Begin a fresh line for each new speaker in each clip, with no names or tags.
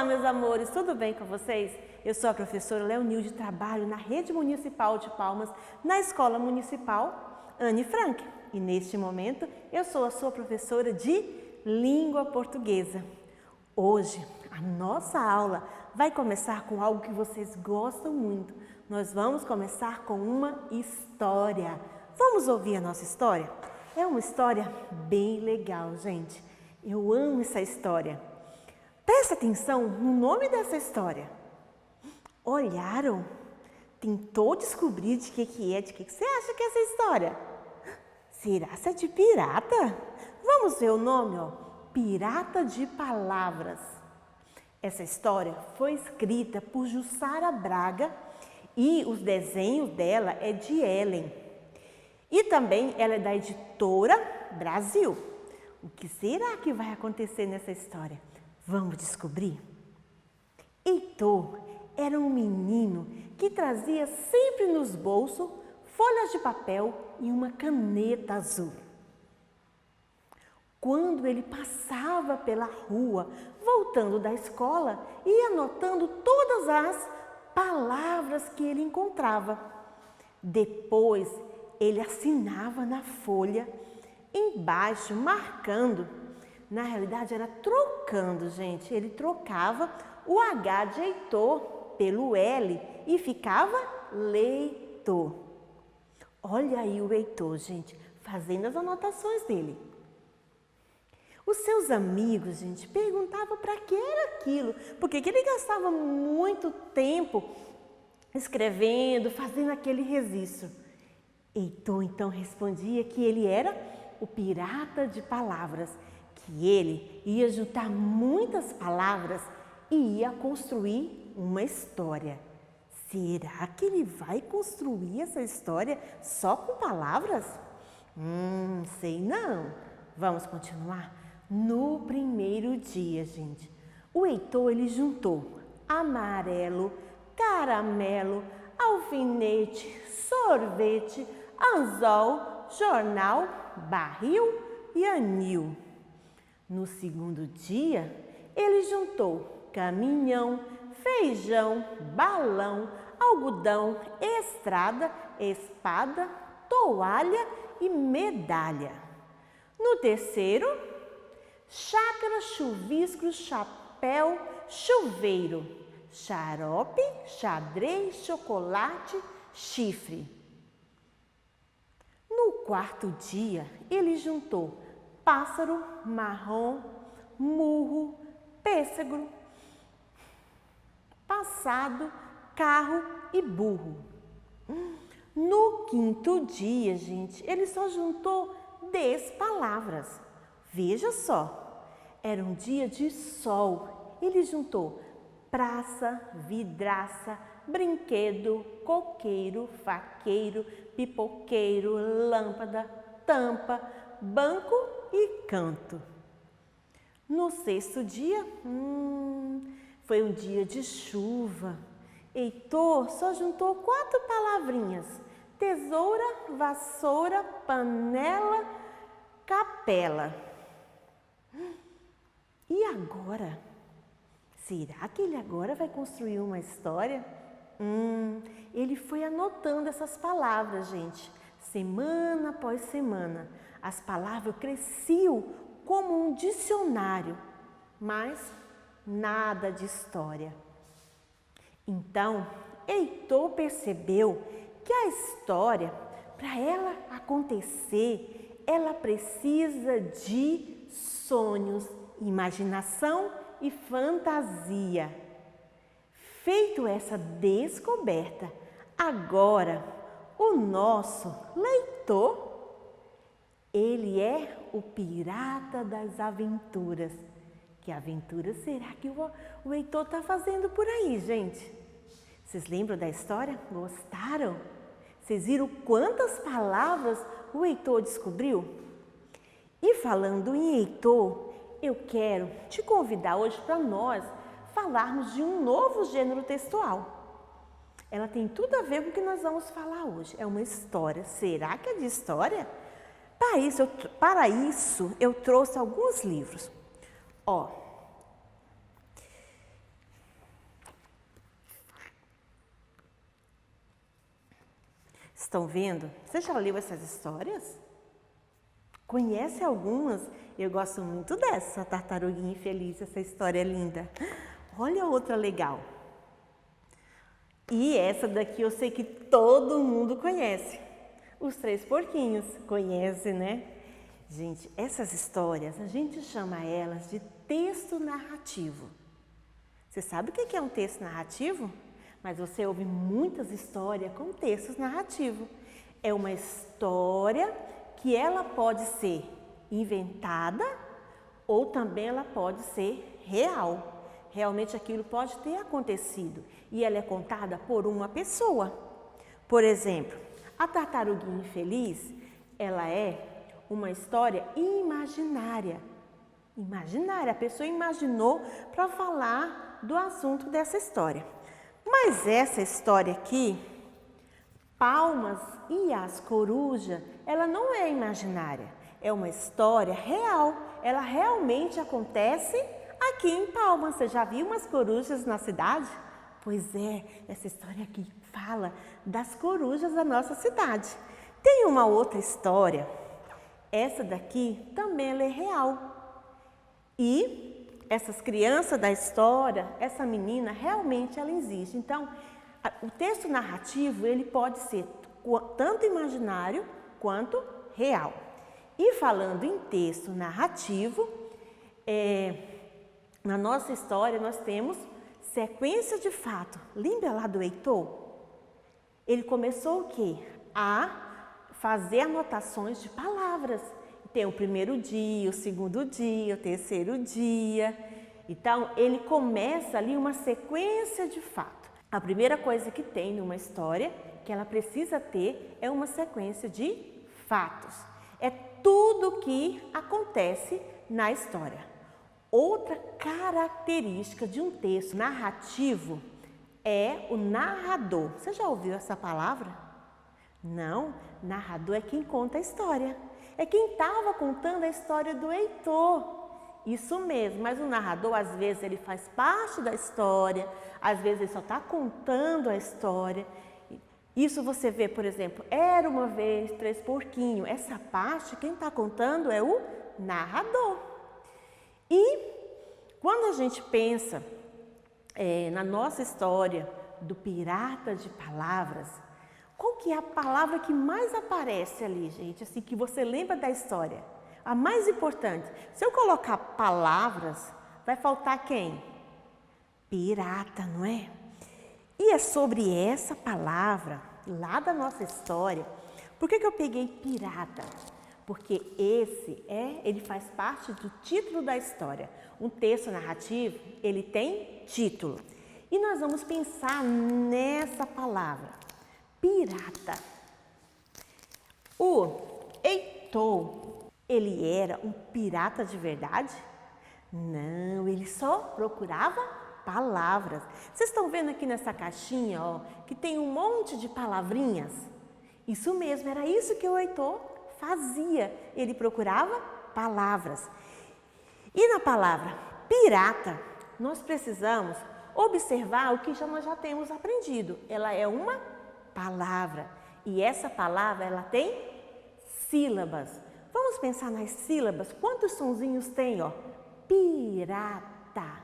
meus amores, tudo bem com vocês? Eu sou a professora Leonilde, trabalho na Rede Municipal de Palmas, na Escola Municipal Anne Frank. E neste momento, eu sou a sua professora de Língua Portuguesa. Hoje, a nossa aula vai começar com algo que vocês gostam muito. Nós vamos começar com uma história. Vamos ouvir a nossa história? É uma história bem legal, gente. Eu amo essa história. Presta atenção no nome dessa história. Olharam? Tentou descobrir de que é, de que você acha que é essa história? Será que é de pirata? Vamos ver o nome, ó. Pirata de Palavras. Essa história foi escrita por Jussara Braga e os desenhos dela é de Ellen. E também ela é da editora Brasil. O que será que vai acontecer nessa história? Vamos descobrir? Heitor era um menino que trazia sempre nos bolsos folhas de papel e uma caneta azul. Quando ele passava pela rua, voltando da escola, ia anotando todas as palavras que ele encontrava. Depois, ele assinava na folha, embaixo, marcando. Na realidade, era trocando, gente. Ele trocava o H de Heitor pelo L e ficava leitor. Olha aí o Heitor, gente, fazendo as anotações dele. Os seus amigos, gente, perguntavam para que era aquilo, porque ele gastava muito tempo escrevendo, fazendo aquele registro. Heitor então respondia que ele era o pirata de palavras, que ele ia juntar muitas palavras e ia construir uma história. Será que ele vai construir essa história só com palavras? Sei não. Vamos continuar? No primeiro dia, gente, o Heitor ele juntou amarelo, caramelo, alfinete, sorvete, anzol, jornal, barril e anil. No segundo dia, ele juntou caminhão, feijão, balão, algodão, estrada, espada, toalha e medalha. No terceiro, chácara, chuvisco, chapéu, chuveiro, xarope, xadrez, chocolate, chifre. No quarto dia, ele juntou pássaro, marrom, murro, pêssego, passado, carro e burro. No quinto dia, gente, ele só juntou 10 palavras. Veja só, era um dia de sol. Ele juntou praça, vidraça, brinquedo, coqueiro, faqueiro, pipoqueiro, lâmpada, tampa, banco e canto. No sexto dia, foi um dia de chuva. Heitor só juntou 4 palavrinhas: tesoura, vassoura, panela, capela. E agora? Será que ele agora vai construir uma história? Ele foi anotando essas palavras, gente, semana após semana. As palavras cresciam como um dicionário, mas nada de história. Então, Heitor percebeu que a história, para ela acontecer, ela precisa de sonhos, imaginação e fantasia. Feito essa descoberta, agora o nosso leitor, ele é o pirata das aventuras. Que aventura será que o Heitor está fazendo por aí, gente? Vocês lembram da história? Gostaram? Vocês viram quantas palavras o Heitor descobriu? E falando em Heitor, eu quero te convidar hoje para nós falarmos de um novo gênero textual. Ela tem tudo a ver com o que nós vamos falar hoje. É uma história. Será que é de história? Para isso, eu trouxe alguns livros. Ó, Estão vendo? Você já leu essas histórias? Conhece algumas? Eu gosto muito dessa, Tartaruguinha Infeliz, essa história é linda. Olha outra legal. E essa daqui eu sei que todo mundo conhece. Os Três Porquinhos, conhece, né? Gente, essas histórias, a gente chama elas de texto narrativo. Você sabe o que é um texto narrativo? Mas você ouve muitas histórias com textos narrativos. É uma história que ela pode ser inventada ou também ela pode ser real. Realmente aquilo pode ter acontecido e ela é contada por uma pessoa. Por exemplo, a Tartaruguinha Infeliz, ela é uma história imaginária. Imaginária, a pessoa imaginou para falar do assunto dessa história. Mas essa história aqui, Palmas e as Corujas, ela não é imaginária, é uma história real. Ela realmente acontece aqui em Palmas. Você já viu umas corujas na cidade? Pois é, essa história aqui fala das corujas da nossa cidade. Tem uma outra história, essa daqui também ela é real. E essas crianças da história, essa menina, realmente ela existe. Então, o texto narrativo, ele pode ser tanto imaginário quanto real. E falando em texto narrativo, na nossa história nós temos sequência de fato. Lembra lá do Heitor? Ele começou o quê? A fazer anotações de palavras. Tem o primeiro dia, o segundo dia, o terceiro dia. Então, ele começa ali uma sequência de fato. A primeira coisa que tem numa história que ela precisa ter é uma sequência de fatos. É tudo que acontece na história. Outra característica de um texto narrativo é o narrador. Você já ouviu essa palavra? Não, narrador é quem conta a história. É quem estava contando a história do Heitor. Isso mesmo, mas o narrador, às vezes, ele faz parte da história, às vezes ele só está contando a história. Isso você vê, por exemplo, Era uma vez Três Porquinhos. Essa parte, quem está contando é o narrador. E quando a gente pensa na nossa história do pirata de palavras, qual que é a palavra que mais aparece ali, gente? Assim, que você lembra da história? A mais importante. Se eu colocar palavras, vai faltar quem? Pirata, não é? E é sobre essa palavra, lá da nossa história. Por que eu peguei pirata? Porque ele faz parte do título da história. Um texto narrativo, ele tem título. E nós vamos pensar nessa palavra. Pirata. O Heitor, ele era um pirata de verdade? Não, ele só procurava palavras. Vocês estão vendo aqui nessa caixinha, ó, que tem um monte de palavrinhas? Isso mesmo, era isso que o Heitor fazia. Ele procurava palavras. E na palavra pirata, nós precisamos observar o que nós já temos aprendido. Ela é uma palavra. E essa palavra, ela tem sílabas. Vamos pensar nas sílabas. Quantos sonzinhos tem, ó? Pirata.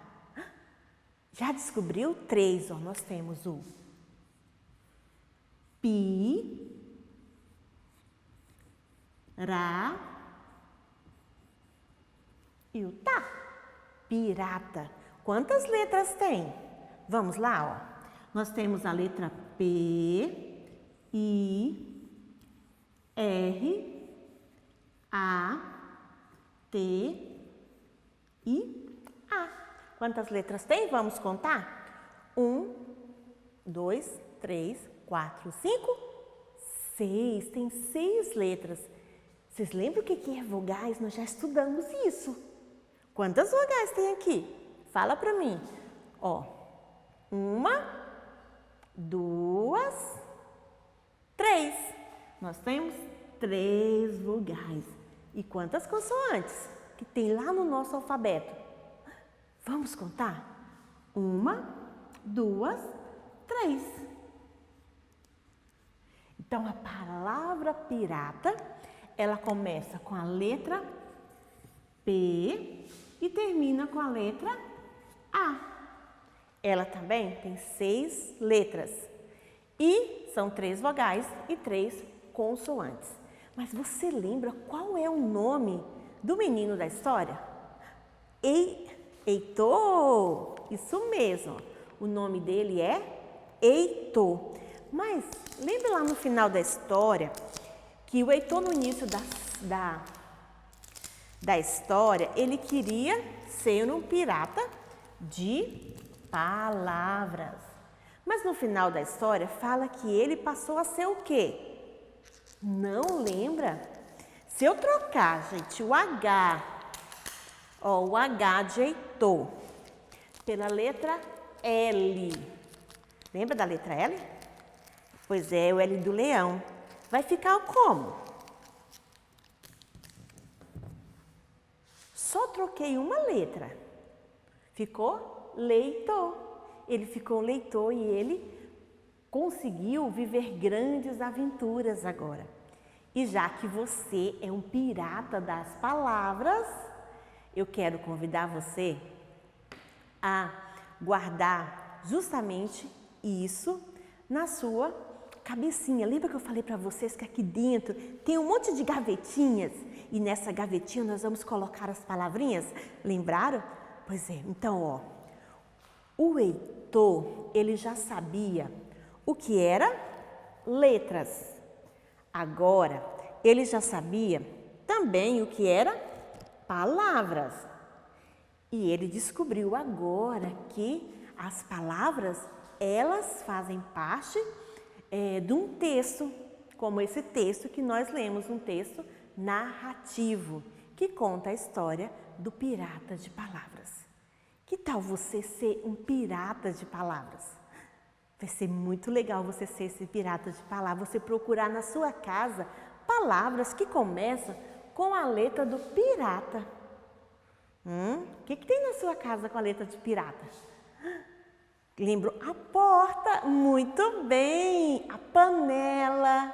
Já descobriu? 3, ó. Nós temos o pi, ra e o tá. Pirata. Quantas letras tem? Vamos lá, ó. Nós temos a letra P, I, R, A, T e A. Quantas letras tem? Vamos contar? 1, 2, 3, 4, 5, 6. Tem 6 letras. Vocês lembram o que é vogais? Nós já estudamos isso. Quantas vogais tem aqui? Fala para mim. Ó, 1, 2, 3. Nós temos 3 vogais. E quantas consoantes que tem lá no nosso alfabeto? Vamos contar? 1, 2, 3. Então, a palavra pirata, ela começa com a letra P e termina com a letra A. Ela também tem 6 letras e são 3 vogais e 3 consoantes. Mas você lembra qual é o nome do menino da história? Heitor! Isso mesmo, o nome dele é Heitor. Mas lembra lá no final da história que o Heitor, no início da história, ele queria ser um pirata de palavras. Mas no final da história fala que ele passou a ser o quê? Não lembra? Se eu trocar, gente, o H, o H de Heitor, pela letra L, lembra da letra L? Pois é, o L do leão. Vai ficar como? Só troquei uma letra. Ficou leitor. Ele ficou leitor e ele conseguiu viver grandes aventuras agora. E já que você é um pirata das palavras, eu quero convidar você a guardar justamente isso na sua cabecinha. Lembra que eu falei para vocês que aqui dentro tem um monte de gavetinhas e nessa gavetinha nós vamos colocar as palavrinhas? Lembraram? Pois é, então ó, o Heitor, ele já sabia o que era letras. Agora, ele já sabia também o que era palavras. E ele descobriu agora que as palavras, elas fazem parte de um texto, como esse texto que nós lemos, um texto narrativo, que conta a história do pirata de palavras. Que tal você ser um pirata de palavras? Vai ser muito legal você ser esse pirata de palavras, você procurar na sua casa palavras que começam com a letra do pirata. O que tem na sua casa com a letra de pirata? Lembro a porta, muito bem, a panela,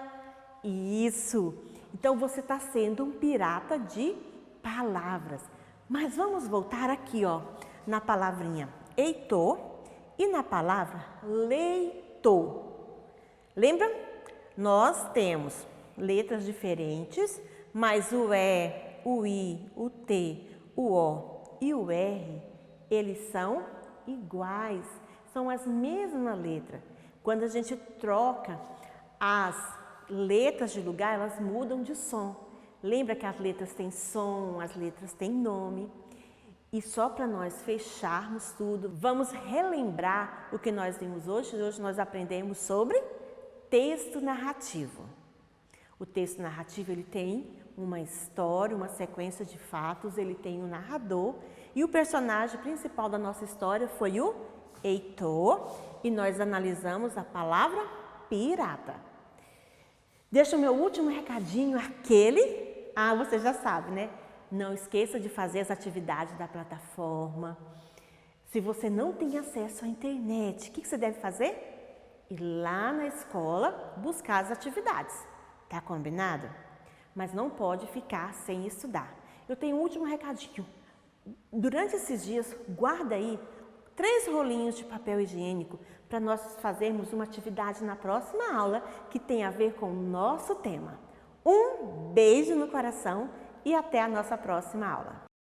isso. Então você está sendo um pirata de palavras. Mas vamos voltar aqui, ó, na palavrinha Heitor e na palavra leitor. Lembra? Nós temos letras diferentes, mas o E, o I, o T, o O e o R, eles são iguais, são as mesmas letras. Quando a gente troca as letras de lugar, elas mudam de som. Lembra que as letras têm som, as letras têm nome. E só para nós fecharmos tudo, vamos relembrar o que nós vimos hoje. Hoje nós aprendemos sobre texto narrativo. O texto narrativo, ele tem uma história, uma sequência de fatos, ele tem um narrador e o personagem principal da nossa história foi o Heitor e nós analisamos a palavra pirata. Deixa o meu último recadinho, você já sabe, né? Não esqueça de fazer as atividades da plataforma. Se você não tem acesso à internet, o que você deve fazer? Ir lá na escola buscar as atividades. Tá combinado? Mas não pode ficar sem estudar. Eu tenho um último recadinho. Durante esses dias, guarda aí 3 rolinhos de papel higiênico para nós fazermos uma atividade na próxima aula que tem a ver com o nosso tema. Um beijo no coração e até a nossa próxima aula.